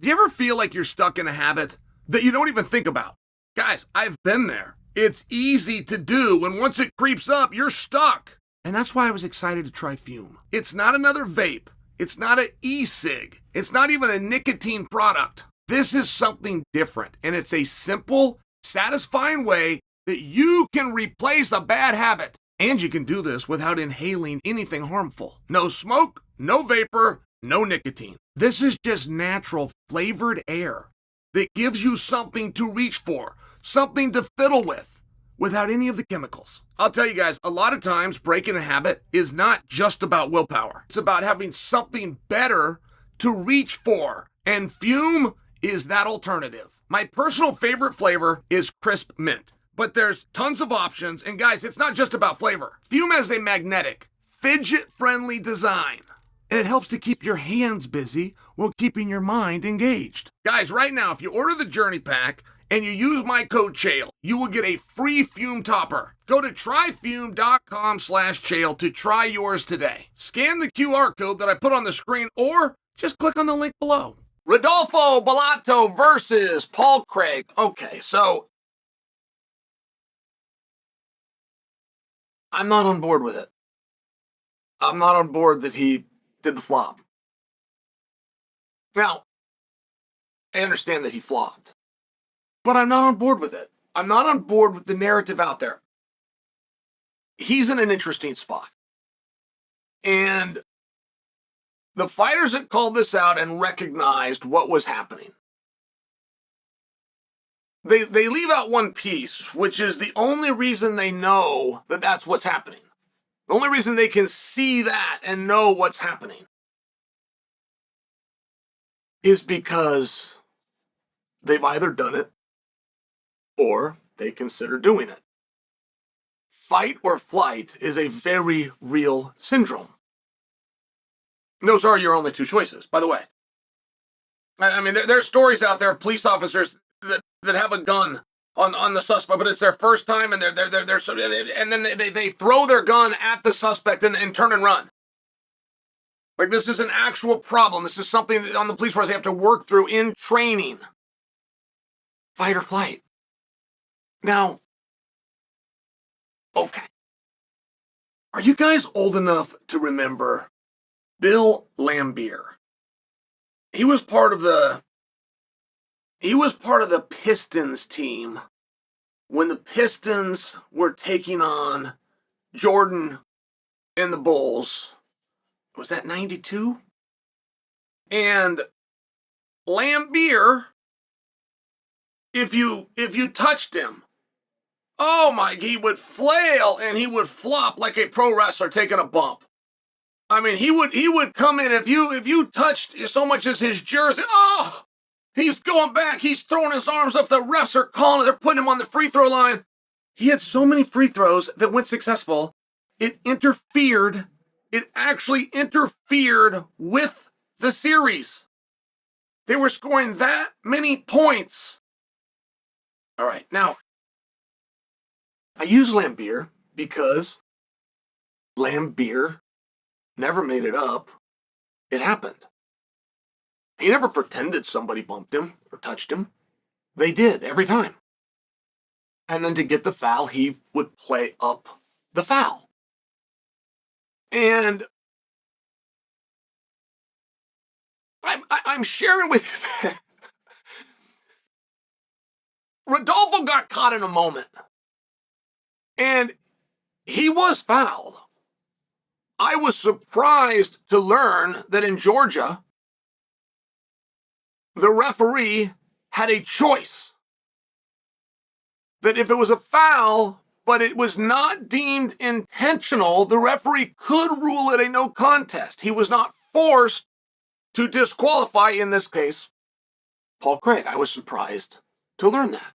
Do you ever feel like you're stuck in a habit that you don't even think about? Guys, I've been there. It's easy to do, and once it creeps up, you're stuck. And that's why I was excited to try Fume. It's not another vape. It's not an e-cig. It's not even a nicotine product. This is something different, and it's a simple, satisfying way that you can replace a bad habit. And you can do this without inhaling anything harmful. No smoke, no vapor, no nicotine. This is just natural flavored air that gives you something to reach for, something to fiddle with, without any of the chemicals. I'll tell you guys, a lot of times breaking a habit is not just about willpower. It's about having something better to reach for. And Fume is that alternative. My personal favorite flavor is crisp mint, but there's tons of options. And guys, it's not just about flavor. Fume has a magnetic, fidget-friendly design, and it helps to keep your hands busy while keeping your mind engaged. Guys, right now, if you order the Journey Pack and you use my code Chael, you will get a free Fume topper. Go to tryfume.com/Chael to try yours today. Scan the QR code that I put on the screen or just click on the link below. Rodolfo Bellato versus Paul Craig. Okay, so I'm not on board with it. I'm not on board that he did the flop. Now, I understand that he flopped, but I'm not on board with it. I'm not on board with the narrative out there. He's in an interesting spot. And the fighters that called this out and recognized what was happening, they leave out one piece, which is the only reason they know that that's what's happening. The only reason they can see that and know what's happening is because they've either done it or they consider doing it. Fight or flight is a very real syndrome. Those are your only two choices, by the way. I mean, there's stories out there of police officers that have a gun on the suspect, but it's their first time, and and then they throw their gun at the suspect and turn and run. Like, this is an actual problem. This is something that on the police force they have to work through in training. Fight or flight. Now, okay. Are you guys old enough to remember Bill Laimbeer? He was part of the Pistons team when the Pistons were taking on Jordan and the Bulls. Was that 92? And Laimbeer, if you touched him, oh my, he would flail and he would flop like a pro wrestler taking a bump. I mean, he would come in if you touched so much as his jersey. Oh, he's going back. He's throwing his arms up. The refs are calling it. They're putting him on the free throw line. He had so many free throws that went successful. It actually interfered with the series. They were scoring that many points. All right, now, I use Laimbeer because Laimbeer never made it up. It happened. He never pretended somebody bumped him or touched him. They did every time. And then to get the foul, he would play up the foul. And I'm sharing with you that Rodolfo got caught in a moment. And he was fouled. I was surprised to learn that in Georgia, the referee had a choice. That if it was a foul, but it was not deemed intentional, the referee could rule it a no contest. He was not forced to disqualify, in this case, Paul Craig. I was surprised to learn that.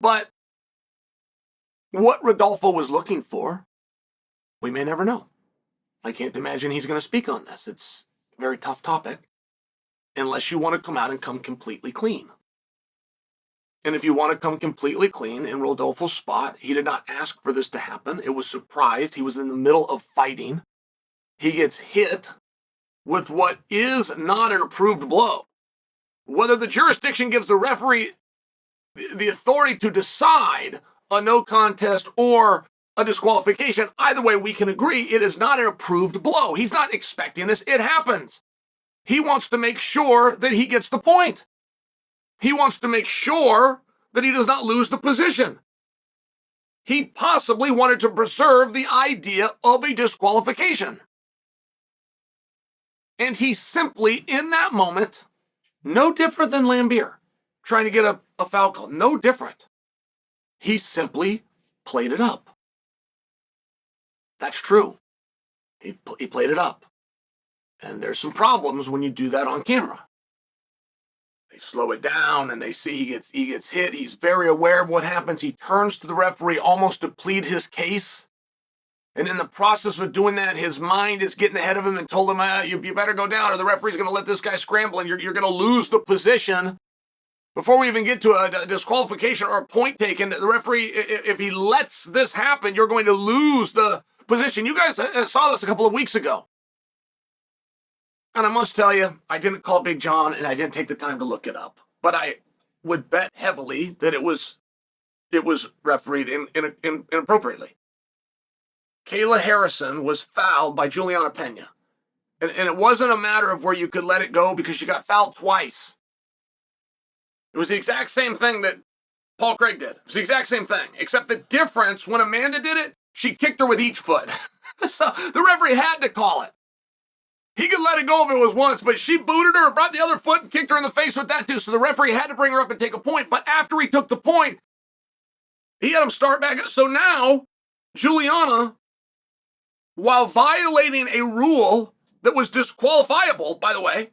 But what Rodolfo was looking for, we may never know. I can't imagine he's going to speak on this. It's a very tough topic, unless you want to come out and come completely clean. And if you want to come completely clean in Rodolfo's spot, he did not ask for this to happen. It was surprised. He was in the middle of fighting. He gets hit with what is not an approved blow. whether the jurisdiction gives the referee the authority to decide a no contest or a disqualification, either way we can agree it is not an approved blow. He's not expecting this. It happens. He wants to make sure that he gets the point. He wants to make sure that he does not lose the position. He possibly wanted to preserve the idea of a disqualification. And he simply, in that moment, no different than Lambier trying to get a foul call, no different. He simply played it up. That's true. He played it up. And there's some problems when you do that on camera. They slow it down and they see he gets hit. He's very aware of what happens. He turns to the referee almost to plead his case. And in the process of doing that, his mind is getting ahead of him and told him, you better go down or the referee's going to let this guy scramble and you're going to lose the position. Before we even get to a disqualification or a point taken, the referee, if he lets this happen, you're going to lose the position. You guys saw this a couple of weeks ago. And I must tell you, I didn't call Big John and I didn't take the time to look it up. But I would bet heavily that it was refereed inappropriately. Kayla Harrison was fouled by Juliana Pena. And it wasn't a matter of where you could let it go because she got fouled twice. It was the exact same thing that Paul Craig did. It was the exact same thing. Except the difference, when Amanda did it, she kicked her with each foot. So the referee had to call it. He could let it go if it was once, but she booted her, brought the other foot, and kicked her in the face with that too. So the referee had to bring her up and take a point. But after he took the point, he had him start back. So now, Juliana, while violating a rule that was disqualifiable, by the way,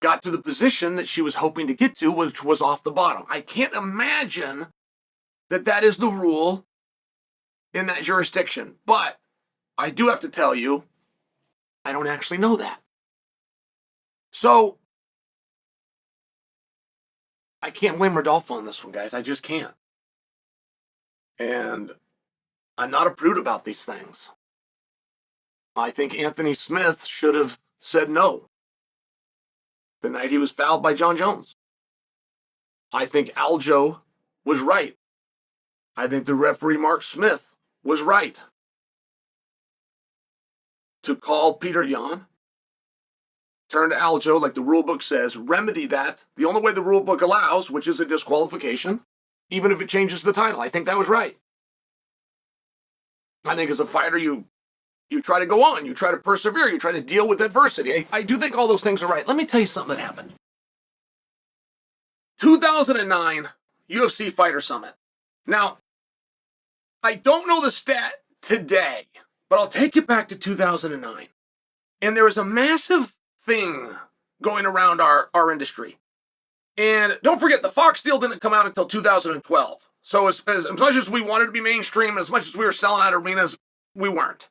got to the position that she was hoping to get to, which was off the bottom. I can't imagine that is the rule in that jurisdiction. But I do have to tell you, I don't actually know that. So I can't blame Rodolfo on this one, guys. I just can't. And I'm not a prude about these things. I think Anthony Smith should have said no the night he was fouled by Jon Jones. I think Aljo was right. I think the referee Mark Smith was right to call Peter Yan, turn to Aljo like the rule book says, remedy that the only way the rule book allows, which is a disqualification, even if it changes the title. I think that was right. I think as a fighter, you try to go on, you try to persevere, you try to deal with adversity. I do think all those things are right. Let me tell you something that happened. 2009 UFC Fighter Summit. Now, I don't know the stat today, but I'll take you back to 2009. And there was a massive thing going around our industry. And don't forget, the Fox deal didn't come out until 2012. So as much as we wanted to be mainstream, as much as we were selling out arenas, we weren't.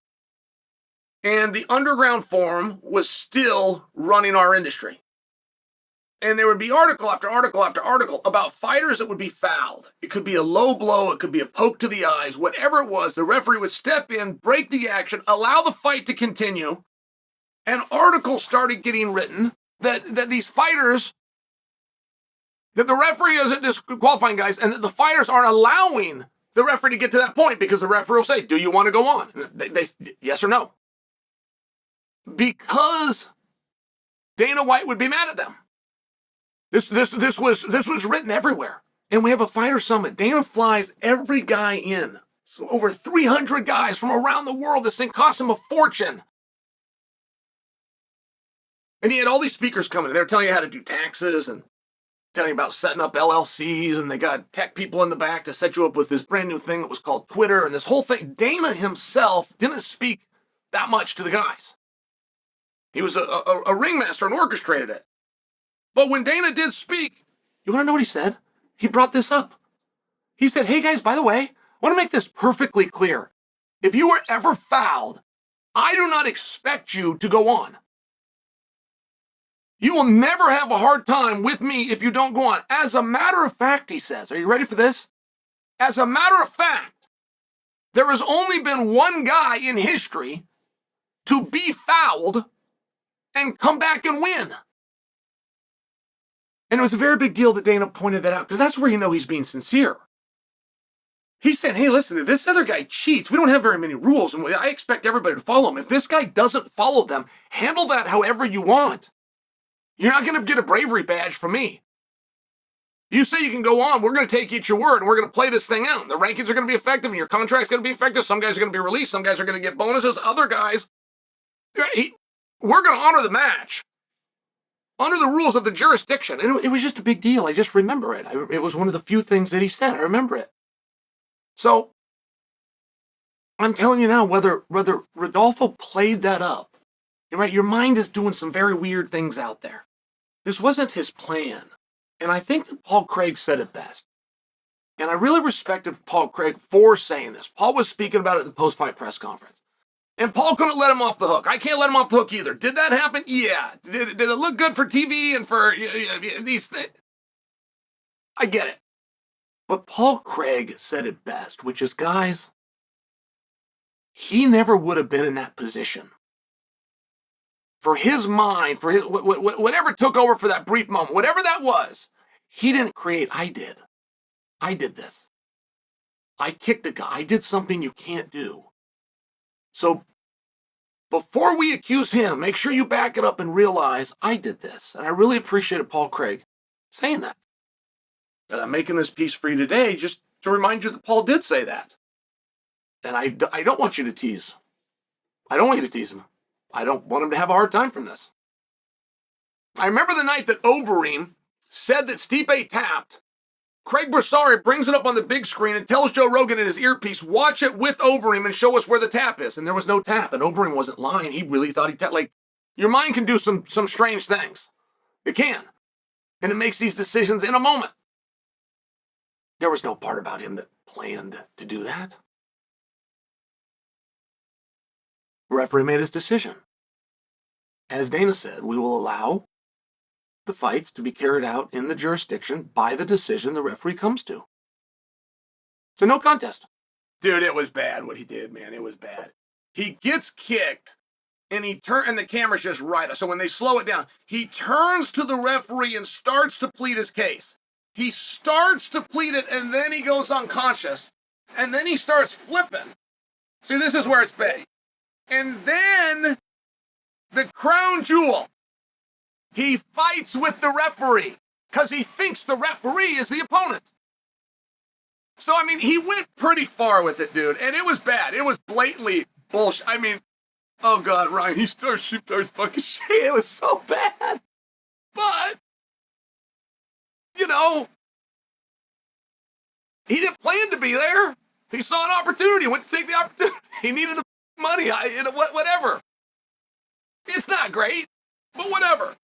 And the Underground Forum was still running our industry. And there would be article after article after article about fighters that would be fouled. It could be a low blow, it could be a poke to the eyes, whatever it was, the referee would step in, break the action, allow the fight to continue, and articles started getting written that these fighters, that the referee isn't disqualifying guys, and that the fighters aren't allowing the referee to get to that point because the referee will say, do you want to go on? And they yes or no. Because Dana White would be mad at them. This was written everywhere. And we have a fighter summit. Dana flies every guy in. So over 300 guys from around the world. This thing cost him a fortune. And he had all these speakers coming. They were telling you how to do taxes and telling you about setting up LLCs. And they got tech people in the back to set you up with this brand new thing that was called Twitter. And this whole thing, Dana himself didn't speak that much to the guys. He was a ringmaster and orchestrated it. But when Dana did speak, you want to know what he said? He brought this up. He said, hey guys, by the way, I want to make this perfectly clear. If you were ever fouled, I do not expect you to go on. You will never have a hard time with me if you don't go on. As a matter of fact, he says, are you ready for this? As a matter of fact, there has only been one guy in history to be fouled and come back and win. And it was a very big deal that Dana pointed that out, because that's where you know he's being sincere. He said, hey, listen, if this other guy cheats, we don't have very many rules, and I expect everybody to follow them. If this guy doesn't follow them, handle that however you want. You're not going to get a bravery badge from me. You say you can go on, we're going to take you at your word, and we're going to play this thing out. The rankings are going to be effective, and your contract's going to be effective. Some guys are going to be released. Some guys are going to get bonuses. Other guys, we're going to honor the match, honor the rules of the jurisdiction. And it was just a big deal. I just remember it. It was one of the few things that he said. I remember it. So I'm telling you now, whether Rodolfo played that up, you're right, your mind is doing some very weird things out there. This wasn't his plan. And I think that Paul Craig said it best. And I really respected Paul Craig for saying this. Paul was speaking about it at the post-fight press conference. And Paul couldn't let him off the hook. I can't let him off the hook either. Did that happen? Yeah. Did it look good for TV and for these things? I get it. But Paul Craig said it best, which is, guys, he never would have been in that position. For his mind, for his, whatever took over for that brief moment, whatever that was, he didn't create. I did. I did this. I kicked a guy. I did something you can't do. So before we accuse him, make sure you back it up and realize I did this. And I really appreciated Paul Craig saying that. And I'm making this piece for you today just to remind you that Paul did say that. And I don't want you to tease. I don't want you to tease him. I don't want him to have a hard time from this. I remember the night that Overeem said that Stipe tapped. Craig Brassari brings it up on the big screen and tells Joe Rogan in his earpiece, watch it with Overeem and show us where the tap is. And there was no tap, and Overeem wasn't lying. He really thought he tapped. Like, your mind can do some strange things. It can. And it makes these decisions in a moment. There was no part about him that planned to do that. Referee made his decision. As Dana said, we will allow the fights to be carried out in the jurisdiction by the decision the referee comes to. So no contest. Dude, it was bad what he did, man. It was bad. He gets kicked, and and the camera's just right. So when they slow it down, he turns to the referee and starts to plead his case. He starts to plead it, and then he goes unconscious, and then he starts flipping. See, this is where it's big. And then, the crown jewel, he fights with the referee because he thinks the referee is the opponent. So, I mean, he went pretty far with it, dude, and it was bad. It was blatantly bullshit. I mean, oh God, Ryan, he starts fucking shit. It was so bad. But, you know, he didn't plan to be there. He saw an opportunity, went to take the opportunity. He needed the money, whatever. It's not great, but whatever.